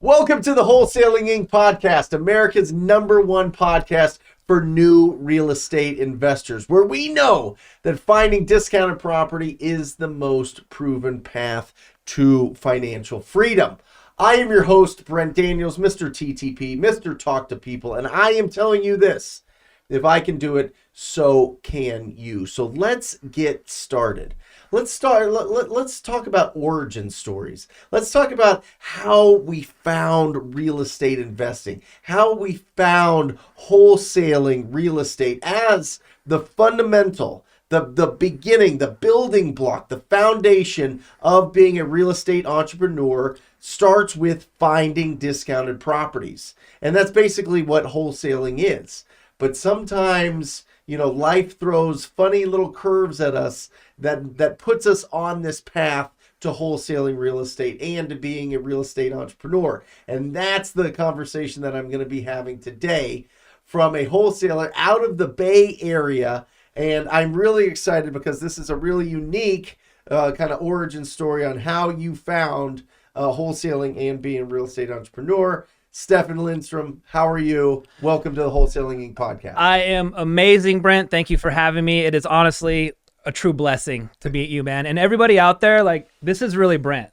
Welcome to the Wholesaling Inc. podcast, America's #1 podcast for new real estate investors, where we know that finding discounted property is the most proven path to financial freedom. I am your host, Brent Daniels, Mr. TTP, Mr. Talk to People, and I am telling you this: if I can do it, so can you. So let's get started. Let's talk about origin stories. Let's talk about how we found real estate investing, how we found wholesaling real estate as the fundamental, the beginning, the building block, the foundation of being a real estate entrepreneur starts with finding discounted properties. And that's basically what wholesaling is. But sometimes, life throws funny little curves at us that puts us on this path to wholesaling real estate and to being a real estate entrepreneur. And that's the conversation that I'm going to be having today from a wholesaler out of the Bay Area. And I'm really excited because this is a really unique kind of origin story on how you found wholesaling and being a real estate entrepreneur. Stefan Lindstrom, how are you? Welcome to the Wholesaling Inc. podcast. I am amazing, Brent. Thank you for having me. It is honestly a true blessing to meet you, man. And everybody out there, this is really Brent.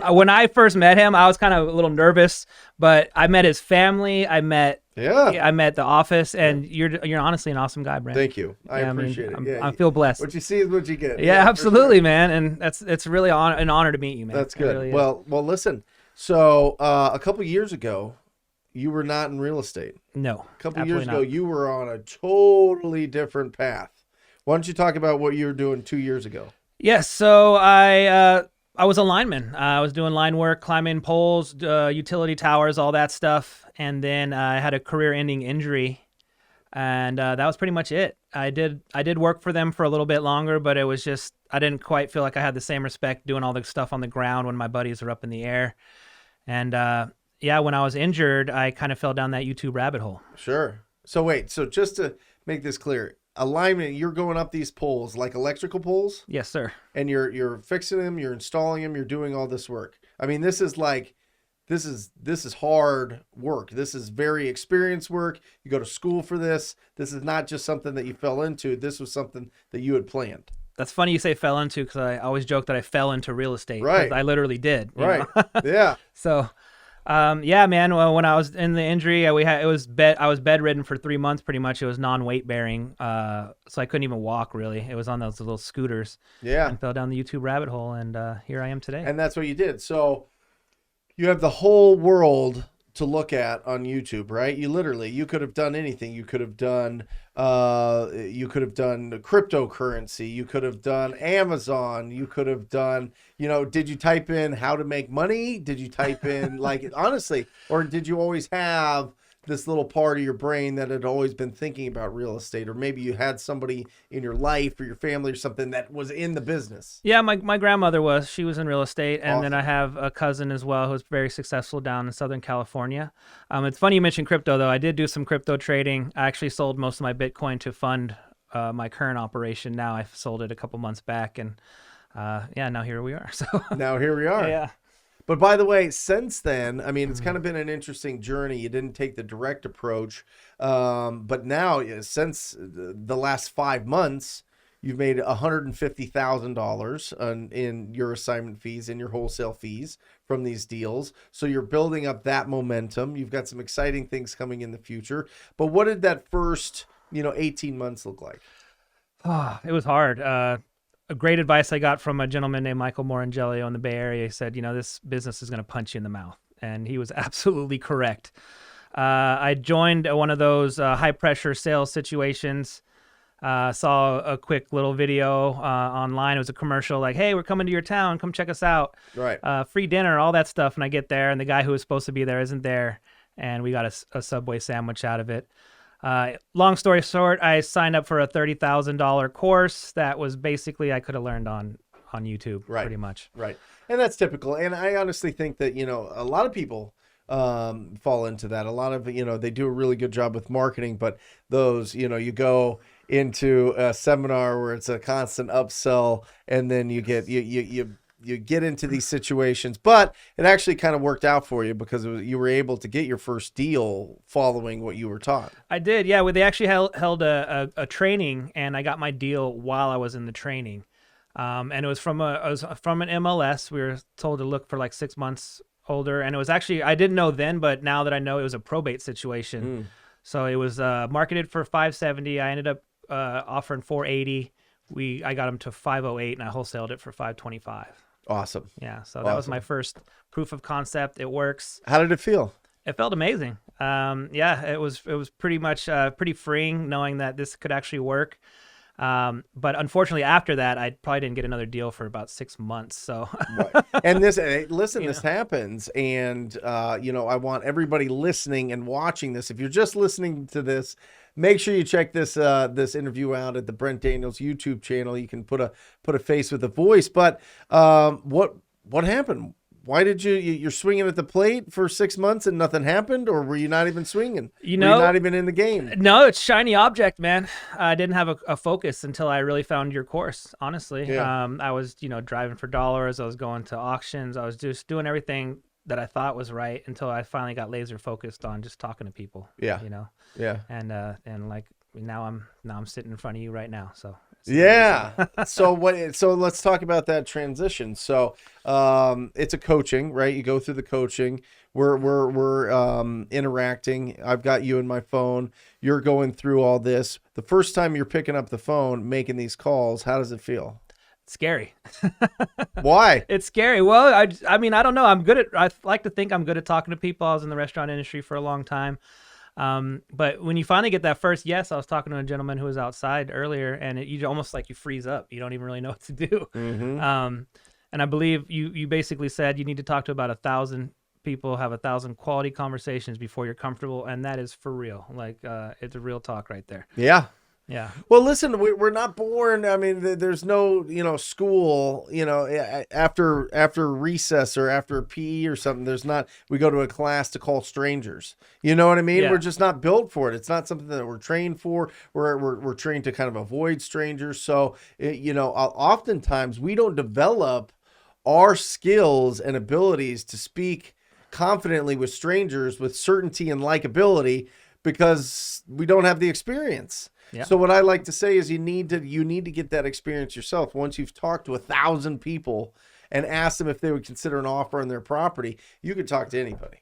When I first met him, I was kind of a little nervous, but I met his family. I met the office, and you're honestly an awesome guy, Brent. Thank you. I appreciate it. I feel blessed. What you see is what you get. Yeah, absolutely, sure. Man. And it's really an honor to meet you, man. That's good. Really well, listen. So a couple years ago, you were not in real estate. No. A couple years ago, you were on a totally different path. Why don't you talk about what you were doing 2 years ago? Yes. So I was a lineman. I was doing line work, climbing poles, utility towers, all that stuff. And then I had a career-ending injury, and that was pretty much it. I did work for them for a little bit longer, but it was just I didn't quite feel like I had the same respect doing all the stuff on the ground when my buddies are up in the air. And when I was injured, I kind of fell down that YouTube rabbit hole. Sure. So wait, just to make this clear, alignment, you're going up these poles, like electrical poles? Yes, sir. And you're fixing them, you're installing them, you're doing all this work. I mean, this is hard work. This is very experienced work. You go to school for this. This is not just something that you fell into. This was something that you had planned. That's funny you say fell into, because I always joke that I fell into real estate. Right. I literally did. Right. Yeah. So, man, when I was in the injury, I was bedridden for 3 months pretty much. It was non-weight bearing. So I couldn't even walk really. It was on those little scooters. Yeah. And fell down the YouTube rabbit hole, and here I am today. And that's what you did. So you have the whole world to look at on YouTube, right? You could have done anything. You could have done cryptocurrency. You could have done Amazon. You could have done, did you type in how to make money? Did you type in honestly, or did you always have this little part of your brain that had always been thinking about real estate? Or maybe you had somebody in your life or your family or something that was in the business. Yeah, my grandmother she was in real estate. And Awesome. Then I have a cousin as well who's very successful down in Southern California. It's funny you mentioned crypto, though. I did do some crypto trading. I actually sold most of my Bitcoin to fund my current operation. Now I sold it a couple months back, and now here we are. So now here we are. Yeah. But by the way, since then, I mean, it's kind of been an interesting journey. You didn't take the direct approach. But now, since the last 5 months, you've made $150,000 in your assignment fees and your wholesale fees from these deals. So you're building up that momentum. You've got some exciting things coming in the future. But what did that first, 18 months look like? Oh, it was hard. A great advice I got from a gentleman named Michael Morangello in the Bay Area. He said, this business is going to punch you in the mouth. And he was absolutely correct. I joined one of those high-pressure sales situations, saw a quick little video online. It was a commercial like, hey, we're coming to your town. Come check us out. Right. Free dinner, all that stuff. And I get there, and the guy who was supposed to be there isn't there. And we got a Subway sandwich out of it. Long story short, I signed up for a $30,000 course that was basically I could have learned on YouTube, right, pretty much. Right. And that's typical. And I honestly think that, a lot of people fall into that. A lot of, they do a really good job with marketing, but those, you go into a seminar where it's a constant upsell, and then you get, you you get into these situations, but it actually kind of worked out for you because you were able to get your first deal following what you were taught. I did, yeah. Well, they actually held a training, and I got my deal while I was in the training. And it was from an MLS. We were told to look for like 6 months older, and it was actually, I didn't know then, but now that I know, it was a probate situation. So it was marketed for $570. I ended up offering $480. I got them to $508, and I wholesaled it for $525. Awesome. Yeah, so that was my first proof of concept. It works. How did it feel? It felt amazing. Yeah, it was pretty much pretty freeing knowing that this could actually work. But unfortunately, after that, I probably didn't get another deal for about 6 months. So, right. And this happens, and I want everybody listening and watching this. If you're just listening to this, make sure you check this interview out at the Brent Daniels YouTube channel. You can put a face with a voice. But what happened? Why did you're swinging at the plate for 6 months and nothing happened, or were you not even swinging? Were you not even in the game? No, it's shiny object, man. I didn't have a focus until I really found your course. Honestly, I was driving for dollars. I was going to auctions. I was just doing everything that I thought was right until I finally got laser focused on just talking to people. Yeah, yeah. And like now I'm sitting in front of you right now. So. Yeah. So let's talk about that transition. So it's a coaching, right? You go through the coaching. We're interacting. I've got you in my phone. You're going through all this. The first time you're picking up the phone, making these calls, how does it feel? Scary. Why? It's scary. Well, I mean, I don't know. I like to think I'm good at talking to people. I was in the restaurant industry for a long time. But when you finally get that first yes, I was talking to a gentleman who was outside earlier, and you almost like you freeze up. You don't even really know what to do. And I believe you basically said you need to talk to about 1,000 people, have 1,000 quality conversations before you're comfortable, and that is for real. Like it's a real talk right there. Yeah. Yeah. Well, listen, we're not born. I mean, there's no, school, after recess or after PE or something, there's not, we go to a class to call strangers. You know what I mean? Yeah. We're just not built for it. It's not something that we're trained for. We're trained to kind of avoid strangers. So, oftentimes we don't develop our skills and abilities to speak confidently with strangers with certainty and likability because we don't have the experience. Yeah. So what I like to say is you need to get that experience yourself. Once you've talked to 1,000 people and asked them if they would consider an offer on their proproperty, you can talk to anybody.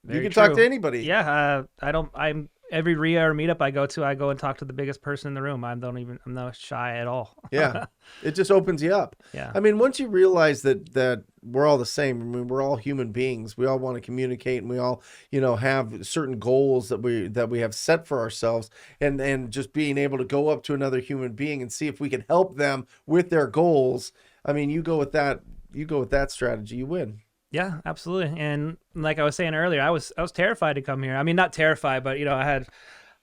Very you can true. talk to anybody. Yeah, I'm every RIA or meetup I go and talk to the biggest person in the room. I'm not shy at all. Yeah, it just opens you up. Yeah. I mean, once you realize that we're all the same. I mean, we're all human beings. We all want to communicate, and we all, have certain goals that we have set for ourselves. And just being able to go up to another human being and see if we can help them with their goals. I mean, you go with that strategy, you win. Yeah, absolutely. And like I was saying earlier, I was terrified to come here. I mean, not terrified, but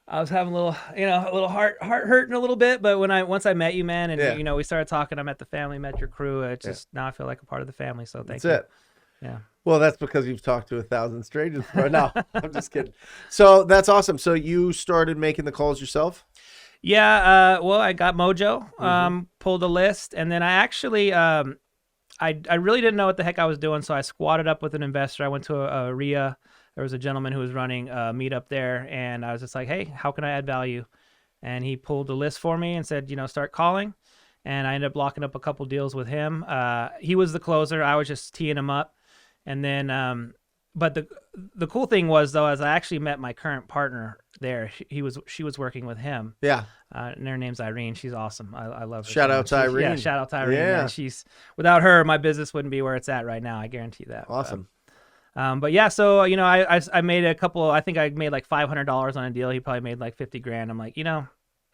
I was having a little heart hurting a little bit. But once I met you, man, and we started talking, I met the family, met your crew. It's just now I feel like a part of the family. So thank you. That's it. Yeah. Well, that's because you've talked to 1,000 strangers. No, I'm just kidding. So that's awesome. So you started making the calls yourself? Yeah. Well, I got Mojo, pulled a list, and then I actually. I really didn't know what the heck I was doing, so I squatted up with an investor. I went to a RIA. There was a gentleman who was running a meetup there, and I was just like, hey, how can I add value? And he pulled a list for me and said, start calling. And I ended up locking up a couple deals with him. He was the closer. I was just teeing him up. And then, but the cool thing was, though, as I actually met my current partner there, she was working with him. Yeah. And her name's Irene. She's awesome. I love her. Shout out to Irene. Yeah, shout out to Irene. Yeah. Man. Without her, my business wouldn't be where it's at right now. I guarantee that. Awesome. But yeah, so I made a couple. I think I made like $500 on a deal. He probably made like 50 grand. I'm like,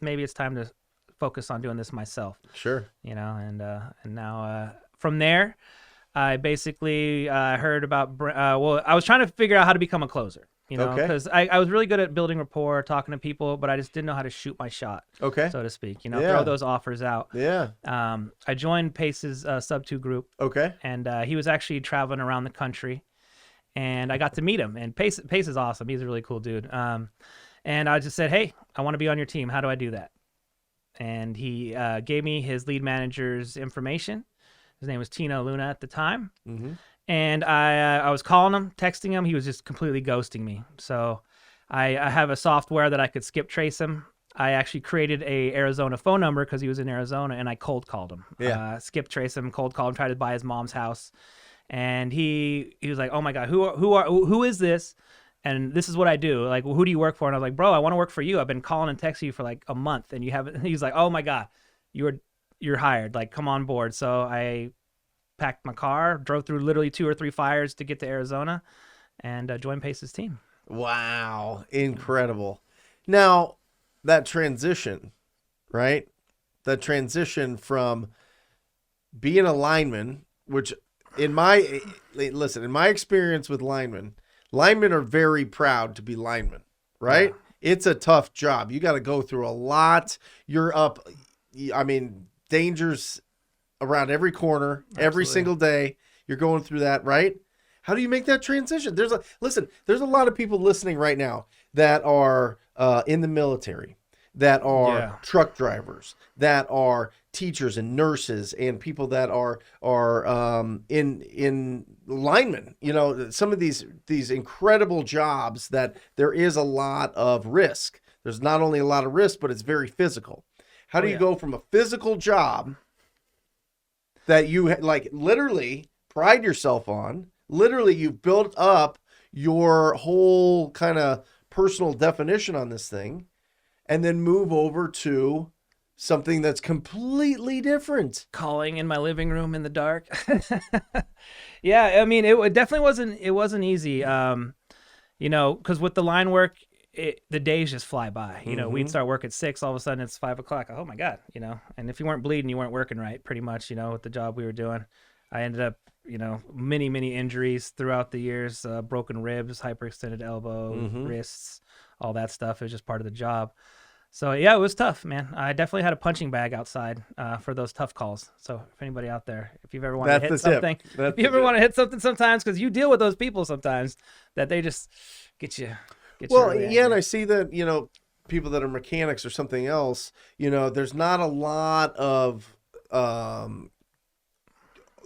maybe it's time to focus on doing this myself. Sure. And now from there, I basically heard about. I was trying to figure out how to become a closer. Because I was really good at building rapport, talking to people, but I just didn't know how to shoot my shot, so to speak. Throw those offers out. Yeah. I joined Pace's Sub-2 group. Okay. And he was actually traveling around the country, and I got to meet him. And Pace is awesome. He's a really cool dude. And I just said, hey, I want to be on your team. How do I do that? And he gave me his lead manager's information. His name was Tino Luna at the time. Mm-hmm. And I was calling him, texting him. He was just completely ghosting me. So I have a software that I could skip trace him. I actually created a Arizona phone number because he was in Arizona, and I cold called him. Yeah. Skip trace him, cold called him, tried to buy his mom's house. And he was like, "Oh my God, who is this? And this is what I do. Like, who do you work for?" And I was like, "Bro, I want to work for you. I've been calling and texting you for like a month, and you haven't." He's like, "Oh my God, you're hired. Like, come on board." So I packed my car, drove through literally 2 or 3 fires to get to Arizona, and joined Pace's team. Wow. Incredible. Now, that transition, right? That transition from being a lineman, which in my experience with linemen are very proud to be linemen, right? Yeah. It's a tough job. You got to go through a lot. You're up, dangers around every corner, every single day. You're going through that, right? How do you make that transition? There's a lot of people listening right now that are in the military, that are truck drivers, that are teachers and nurses, and people that are in linemen. You know, some of these incredible jobs that there is a lot of risk. There's not only a lot of risk, but it's very physical. How do you go from a physical job that you like literally pride yourself on? Literally, you've built up your whole kind of personal definition on this thing, and then move over to something that's completely different. Calling in my living room in the dark. Yeah, I mean, it definitely wasn't easy. Because with the line work, the days just fly by. You know, we'd start work at 6, all of a sudden it's 5 o'clock. Oh my God, and if you weren't bleeding, you weren't working right, pretty much, with the job we were doing. I ended up, many injuries throughout the years, broken ribs, hyperextended elbow, wrists, all that stuff. It was just part of the job. So yeah, it was tough, man. I definitely had a punching bag outside for those tough calls. So if anybody out there, if you've ever wanted to hit something, sometimes, because you deal with those people sometimes that they just get you. Well, yeah, and I see that, people that are mechanics or something else, there's not a lot of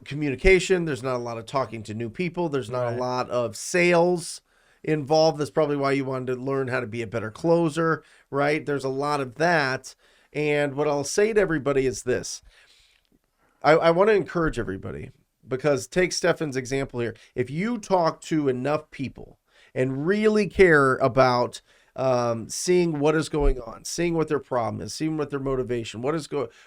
communication. There's not a lot of talking to new people. There's not a lot of sales involved. That's probably why you wanted to learn how to be a better closer, right? There's a lot of that. And what I'll say to everybody is this. I want to encourage everybody, because take Stefan's example here. If you talk to enough people and really care about seeing what is going on, seeing what their problem is, seeing what their motivation,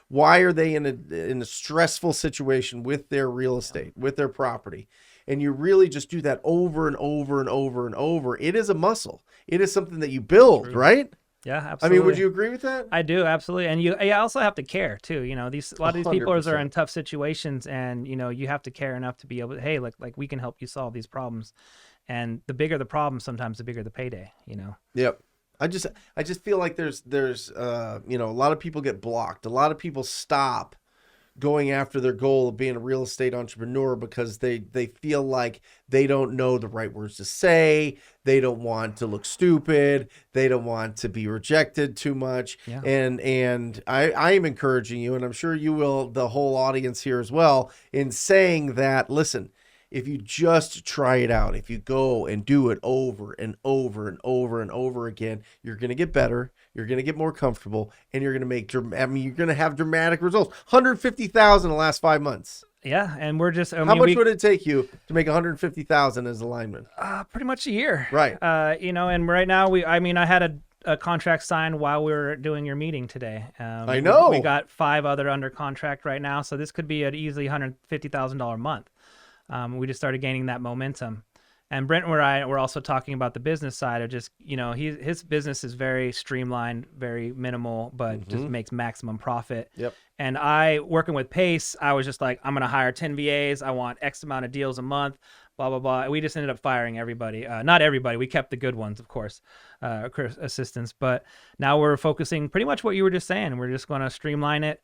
why are they in a stressful situation with their real estate, with their property, and you really just do that over and over and over and over, it is a muscle. It is something that you build, right? Yeah, absolutely. I mean, would you agree with that? I do, absolutely. And you also have to care too. A lot of these people 100%. are in tough situations, and you have to care enough to be able to, hey, like we can help you solve these problems. And the bigger the problem, sometimes the bigger the payday. Yep. I just feel like there's a lot of people get blocked. A lot of people stop going after their goal of being a real estate entrepreneur because they feel like they don't know the right words to say. They don't want to look stupid. They don't want to be rejected too much. Yeah. And I am encouraging you, and I'm sure you will, the whole audience here as well, in saying that, listen, if you just try it out, if you go and do it over and over and over and over again, you're going to get better. You're going to get more comfortable, and you're going to you're going to have dramatic results. 150,000 in the last 5 months. Yeah, and we're just. How much would it take you to make 150,000 as a lineman? Pretty much a year. Right. And right now I had a contract signed while we were doing your meeting today. I know. We got 5 other under contract right now, so this could be an easily $150,000 a month. We just started gaining that momentum. And Brent and we're also talking about the business side of just, his business is very streamlined, very minimal, but just makes maximum profit. Yep. And working with Pace, I was just like, I'm going to hire 10 VAs. I want X amount of deals a month, blah, blah, blah. We just ended up firing everybody. Not everybody. We kept the good ones, of course, assistants. But now we're focusing pretty much what you were just saying. We're just going to streamline it.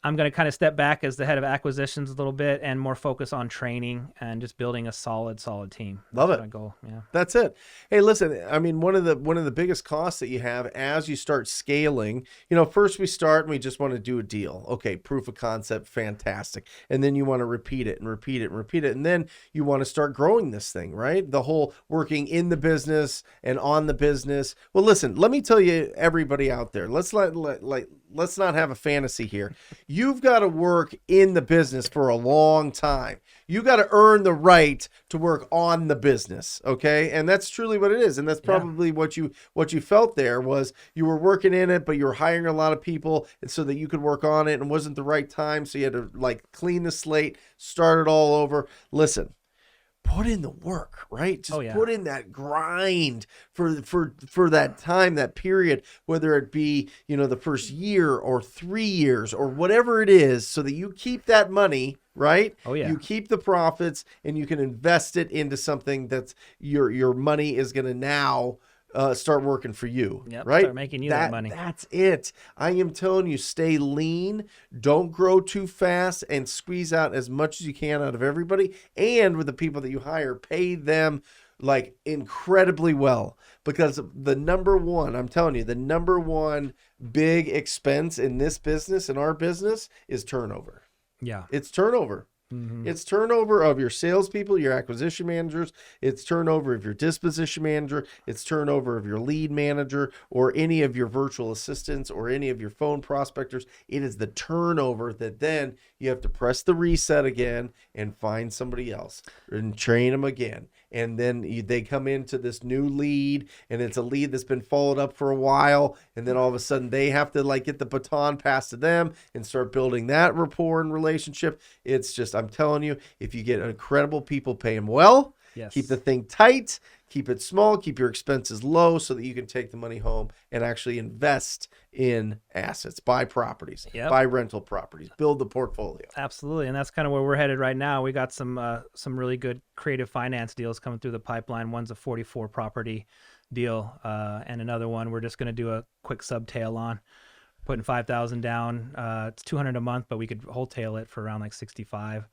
I'm going to kind of step back as the head of acquisitions a little bit and more focus on training and just building a solid team. Love That's it. my goal. Yeah. That's it. Hey, listen, I mean, one of the biggest costs that you have as you start scaling, first we start and we just want to do a deal. Okay, proof of concept, fantastic. And then you want to repeat it and repeat it and repeat it. And then you want to start growing this thing, right? The whole working in the business and on the business. Well, listen, let me tell you, everybody out there, let's not have a fantasy here. You've got to work in the business for a long time. You got to earn the right to work on the business, okay? And that's truly what it is. And that's probably what you felt there was you were working in it, but you were hiring a lot of people so that you could work on it, and it wasn't the right time, so you had to clean the slate, start it all over. Listen, put in the work, right? Just put in that grind for that time, that period, whether it be, the first year or 3 years or whatever it is, so that you keep that money, right? Oh yeah. You keep the profits and you can invest it into something that's your money is going to now start working for you, right? Start making you that money. That's it. I am telling you, stay lean, don't grow too fast, and squeeze out as much as you can out of everybody. And with the people that you hire, pay them incredibly well, because the number one big expense in this business, in our business, is turnover. Yeah. It's turnover. Mm-hmm. It's turnover of your salespeople, your acquisition managers. It's turnover of your disposition manager. It's turnover of your lead manager or any of your virtual assistants or any of your phone prospectors. It is the turnover that then you have to press the reset again and find somebody else and train them again. And then they come into this new lead, and it's a lead that's been followed up for a while. And then all of a sudden they have to get the baton passed to them and start building that rapport and relationship. It's just, I'm telling you, if you get incredible people, pay them well, keep the thing tight, keep it small, keep your expenses low so that you can take the money home and actually invest in assets, buy properties, buy rental properties, build the portfolio. Absolutely. And that's kind of where we're headed right now. We got some really good creative finance deals coming through the pipeline. One's a 44 property deal, and another one we're just going to do a quick subtail on, putting $5,000 down. It's $200 a month, but we could wholesale it for around $65.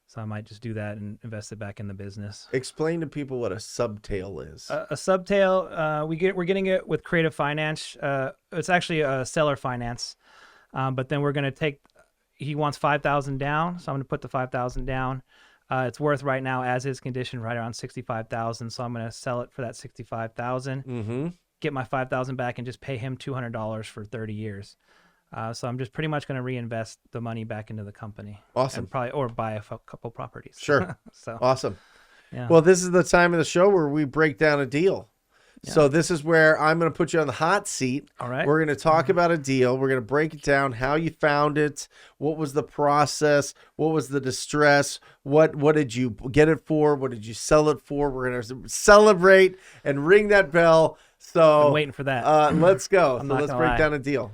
So I might just do that and invest it back in the business. Explain to people what a subtail is. A subtail, we're getting it with creative finance. It's actually a seller finance, but then we're going to take. He wants $5,000 down, so I'm going to put the $5,000 down. It's worth right now, as is condition, right around $65,000. So I'm going to sell it for that $65,000. Get my $5,000 back and just pay him $200 for 30 years. So I'm just pretty much going to reinvest the money back into the company. Awesome. Or buy a couple properties. Sure. So awesome. Yeah. Well, this is the time of the show where we break down a deal. Yeah. So this is where I'm going to put you on the hot seat. All right. We're going to talk about a deal. We're going to break it down, how you found it, what was the process, what was the distress, what did you get it for, what did you sell it for. We're going to celebrate and ring that bell. So I'm waiting for that. Let's go. So let's break lie. down a deal.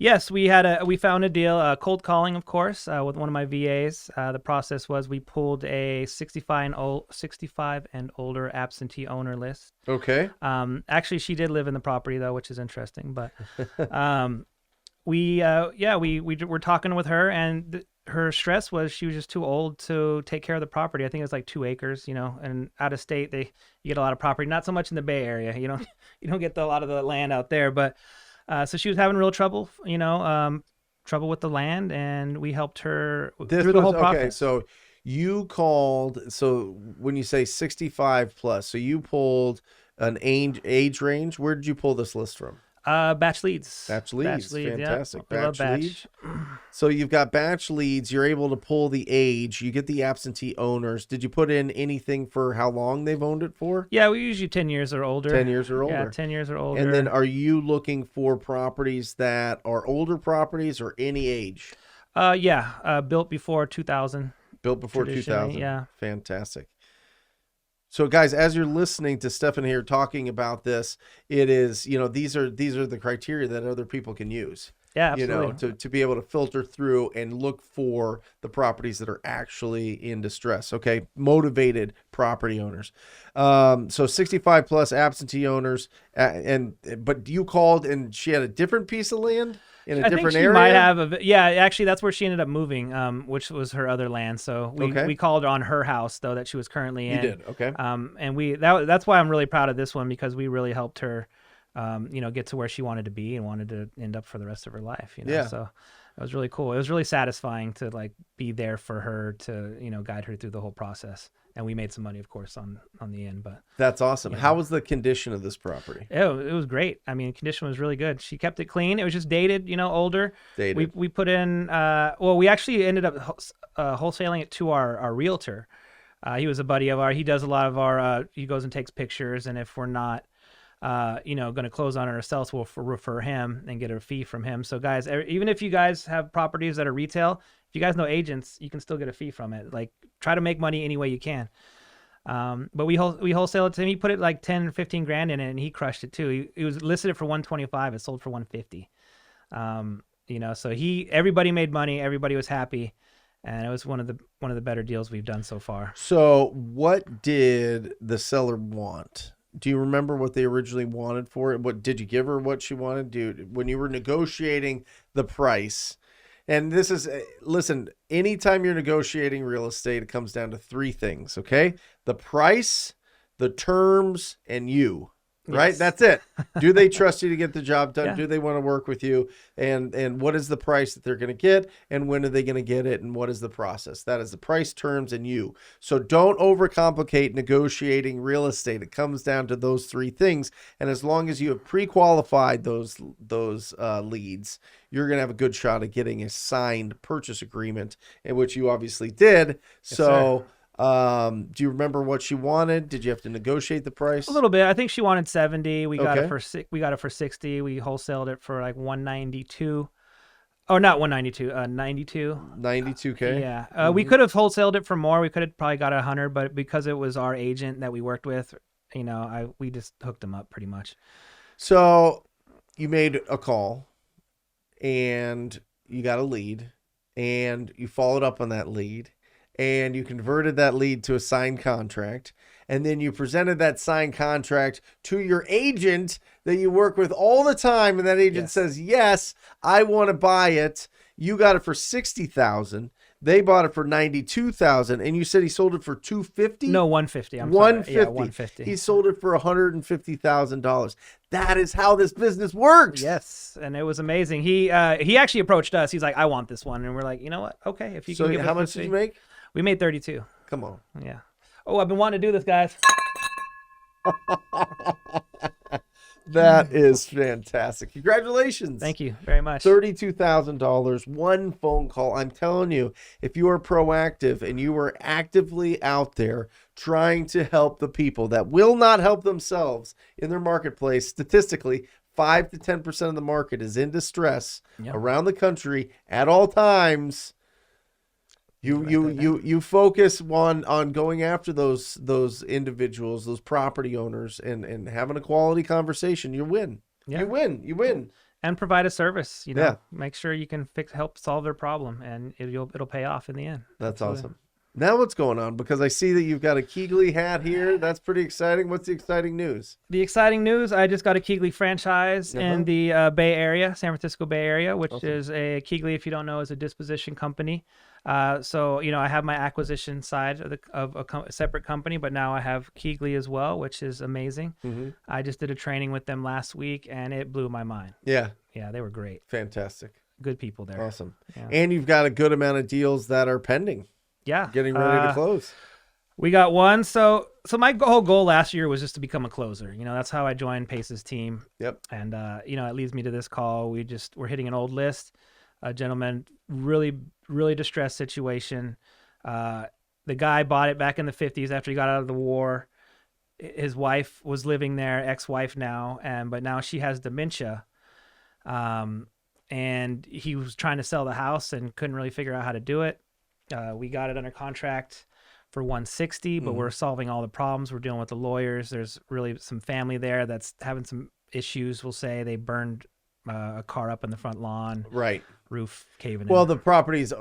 Yes, we found a deal, cold calling, of course, with one of my VAs. The process was we pulled a 65 and older absentee owner list. Okay. Actually, she did live in the property though, which is interesting. But we were talking with her, and her stress was she was just too old to take care of the property. I think it was 2 acres, and out of state you get a lot of property. Not so much in the Bay Area. You don't get a lot of the land out there, but. So she was having real trouble, trouble with the land, and we helped her through the whole process. Okay, so you called, so when you say 65 plus, so you pulled an age range. Where did you pull this list from? Batch leads. Batch leads. Fantastic. Yeah. Batch leads. So you've got batch leads. You're able to pull the age. You get the absentee owners. Did you put in anything for how long they've owned it for? Yeah, we usually 10 years or older. 10 years or older. Yeah, 10 years or older. And then are you looking for properties that are older properties or any age? Built before 2000. Built before 2000. Yeah. Fantastic. So guys, as you're listening to Stefan here talking about this, it is, these are the criteria that other people can use. Yeah, absolutely. To be able to filter through and look for the properties that are actually in distress. Okay. Motivated property owners. So 65 plus absentee owners. But you called and she had a different piece of land? in a I think different she area? might have yeah, actually that's where she ended up moving, which was her other land. So we called on her house though that she was currently in. You did, okay. And that's why I'm really proud of this one, because we really helped her get to where she wanted to be and wanted to end up for the rest of her life, Yeah. So it was really cool. It was really satisfying to like be there for her, to guide her through the whole process. And we made some money, of course, on the end. But that's awesome. How was the condition of this property? it was great. I mean, condition was really good. She kept it clean. It was just dated, older. Dated. We put in we actually ended up wholesaling it to our realtor. He was a buddy of ours. He does a lot of our he goes and takes pictures, and if we're not going to close on it ourselves, we'll refer him and get a fee from him. So guys, even if you guys have properties that are retail, if you guys know agents, you can still get a fee from it. Like, try to make money any way you can. But we wholesale it to him. He put it like 10 or 15 grand in it, and he crushed it too. He was listed it for 125. It sold for 150. So everybody made money. Everybody was happy. And it was one of the better deals we've done so far. So what did the seller want? Do you remember what they originally wanted for it? What did you give her what she wanted? Dude, when you were negotiating the price, and this is, listen, anytime you're negotiating real estate, it comes down to three things, okay? The price, the terms, and you, right? Yes. That's it. Do they trust you to get the job done? Yeah. Do they want to work with you? And what is the price that they're going to get? And when are they going to get it? And what is the process? That is the price, terms, and you. So don't overcomplicate negotiating real estate. It comes down to those three things. And as long as you have pre-qualified those leads, you're going to have a good shot at getting a signed purchase agreement, in which you obviously did. Yes, so do you remember what she wanted? Did you have to negotiate the price? A little bit. I think she wanted 70. We got Okay. it for 60. We wholesaled it for like 192. Oh, not 192. 92. 92K. Yeah. We could have wholesaled it for more. We could have probably got 100, but because it was our agent that we worked with, we just hooked him up pretty much. So you made a call and you got a lead, and you followed up on that lead, and you converted that lead to a signed contract, and then you presented that signed contract to your agent that you work with all the time, and that agent says, yes, I want to buy it. You got it for $60,000. They bought it for $92,000, and you said he sold it for $250,000? No, $150,000. I'm $150,000. sorry. Yeah, $150,000. He sold it for $150,000. That is how this business works. Yes, and it was amazing. He actually approached us. He's like, I want this one, and we're like, you know what? Okay, if you can give us how much did you make? We made 32. Come on. Yeah. Oh, I've been wanting to do this, guys. That is fantastic. Congratulations. Thank you very much. $32,000, one phone call. I'm telling you, if you are proactive and you are actively out there trying to help the people that will not help themselves in their marketplace, statistically, 5 to 10% of the market is in distress around the country at all times. You focus on going after those individuals, those property owners, and having a quality conversation. You win. Yeah. You win. And provide a service. Make sure you can help solve their problem, and it'll pay off in the end. That's awesome. Now what's going on? Because I see that you've got a Keegley hat here. That's pretty exciting. What's the exciting news? The exciting news, I just got a Keegley franchise in the Bay Area, San Francisco Bay Area, which is a Keegley, if you don't know, is a disposition company. So I have my acquisition side of a separate company, but now I have Keegley as well, which is amazing. Mm-hmm. I just did a training with them last week, and it blew my mind. Yeah, they were great. Fantastic. Good people there. Awesome. Yeah. And you've got a good amount of deals that are pending. Yeah, getting ready to close. We got one. So my whole goal last year was just to become a closer. That's how I joined Pace's team. Yep. And it leads me to this call. We're hitting an old list. A gentleman, really, really distressed situation. The guy bought it back in the 50s after he got out of the war. His wife was living there, ex-wife now, but now she has dementia. And he was trying to sell the house and couldn't really figure out how to do it. We got it under contract for $160, but we're solving all the problems. We're dealing with the lawyers. There's really some family there that's having some issues. We'll say they burned a car up in the front lawn. Right. Roof caving in. Well, the property's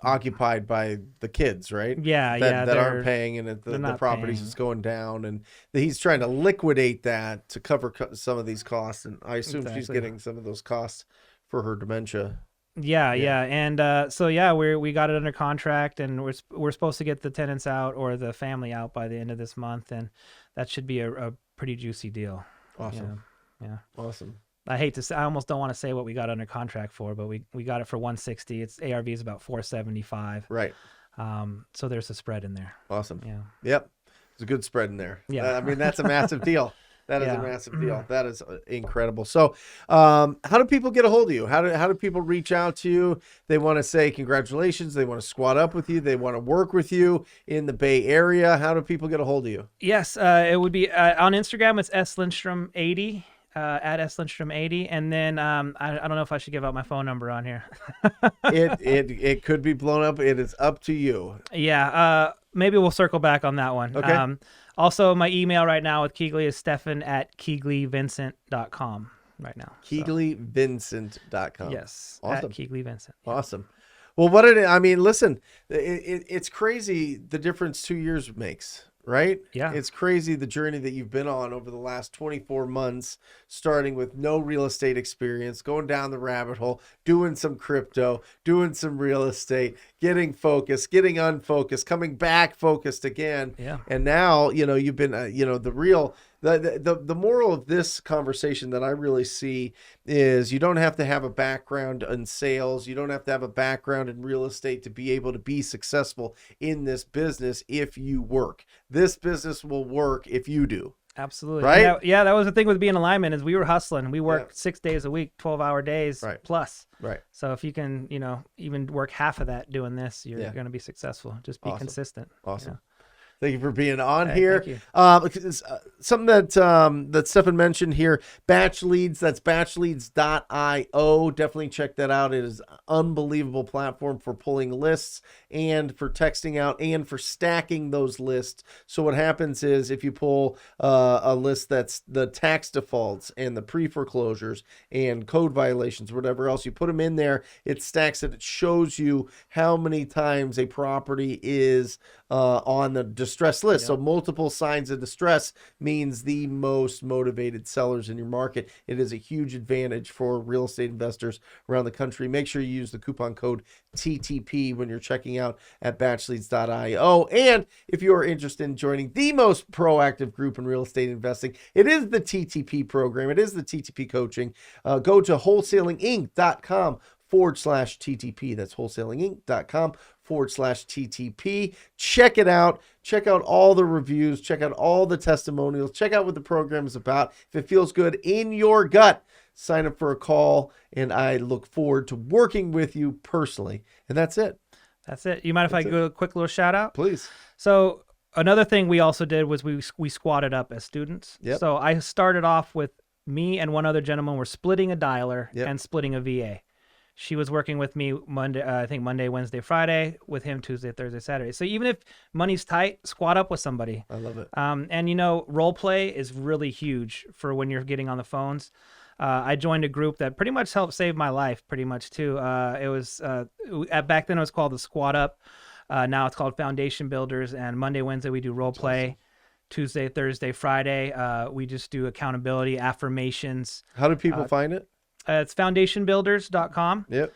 occupied by the kids, right? Yeah, that aren't paying, and the property's just going down, and he's trying to liquidate that to cover some of these costs. And I assume she's getting some of those costs for her dementia. Yeah. And so yeah, we got it under contract, and we're supposed to get the tenants out or the family out by the end of this month, and that should be a pretty juicy deal. Awesome. Yeah. Awesome. I hate to say, I almost don't want to say what we got under contract for, but we got it for 160. Its ARV is about 475. Right. So there's a spread in there. Awesome. Yeah. Yep. There's a good spread in there. Yeah. I mean, that's a massive deal. That is Yeah. a massive deal. That is incredible. So, how do people get a hold of you? How do people reach out to you? They want to say congratulations. They want to squat up with you. They want to work with you in the Bay Area. How do people get a hold of you? Yes, it would be on Instagram. It's slindstrom80 at slindstrom80, and then I don't know if I should give out my phone number on here. It could be blown up. It is up to you. Yeah, maybe we'll circle back on that one. Okay. Also, my email right now with Keegley is stefan@keegleyvincent.com right now. KeegleyVincent.com. Yes. Awesome. At Keegley Vincent. Yeah. Awesome. Well, listen, it's crazy the difference 2 years makes, right? Yeah. It's crazy the journey that you've been on over the last 24 months, starting with no real estate experience, going down the rabbit hole, doing some crypto, doing some real estate, getting focused, getting unfocused, coming back focused again. Yeah. And now, you've been, the moral of this conversation that I really see is you don't have to have a background in sales. You don't have to have a background in real estate to be able to be successful in this business if you work. This business will work if you do. Absolutely. Right? That was the thing with being a lineman is we were hustling. We worked 6 days a week, 12-hour days plus. Right. So if you can, even work half of that doing this, you're going to be successful. Just be consistent. Awesome. Yeah. Thank you for being on here. Thank you. Something that Stefan mentioned here, Batch Leads, that's batchleads.io. Definitely check that out. It is an unbelievable platform for pulling lists and for texting out and for stacking those lists. So what happens is if you pull a list that's the tax defaults and the pre-foreclosures and code violations, whatever else, you put them in there, it stacks it. It shows you how many times a property is on the distress list. So multiple signs of distress means the most motivated sellers in your market. It is a huge advantage for real estate investors around the country. Make sure you use the coupon code TTP when you're checking out at batchleads.io. And if you are interested in joining the most proactive group in real estate investing, it is the TTP program. It is the TTP coaching. Go to wholesalinginc.com/TTP. That's wholesalinginc.com/TTP. Check it out. Check out all the reviews. Check out all the testimonials. Check out what the program is about. If it feels good in your gut, sign up for a call, and I look forward to working with you personally. And that's it. That's it. You mind if I go a quick little shout out? Please. So another thing we also did was we squatted up as students. Yep. So I started off with me and one other gentleman were splitting a dialer and splitting a VA. She was working with me Monday, Wednesday, Friday, with him Tuesday, Thursday, Saturday. So even if money's tight, squat up with somebody. I love it. And role play is really huge for when you're getting on the phones. I joined a group that pretty much helped save my life, pretty much too. It was back then it was called the Squat Up. Now it's called Foundation Builders. And Monday, Wednesday we do role play. Awesome. Tuesday, Thursday, Friday we just do accountability, affirmations. How do people find it? It's foundationbuilders.com. Yep.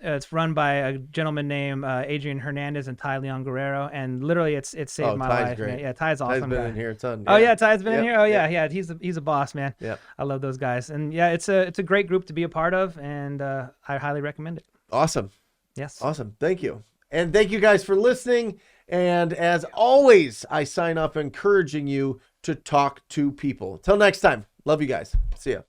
It's run by a gentleman named Adrian Hernandez and Ty Leon Guerrero, and literally it's saved my life. Great. Yeah, Ty's awesome. Ty's been guy. in here a ton. Oh yeah, Ty's been in here. Oh yeah. He's a boss, man. Yeah. I love those guys, and yeah, it's a great group to be a part of, and I highly recommend it. Awesome. Yes. Awesome. Thank you, and thank you guys for listening. And as always, I sign off encouraging you to talk to people. Till next time. Love you guys. See ya.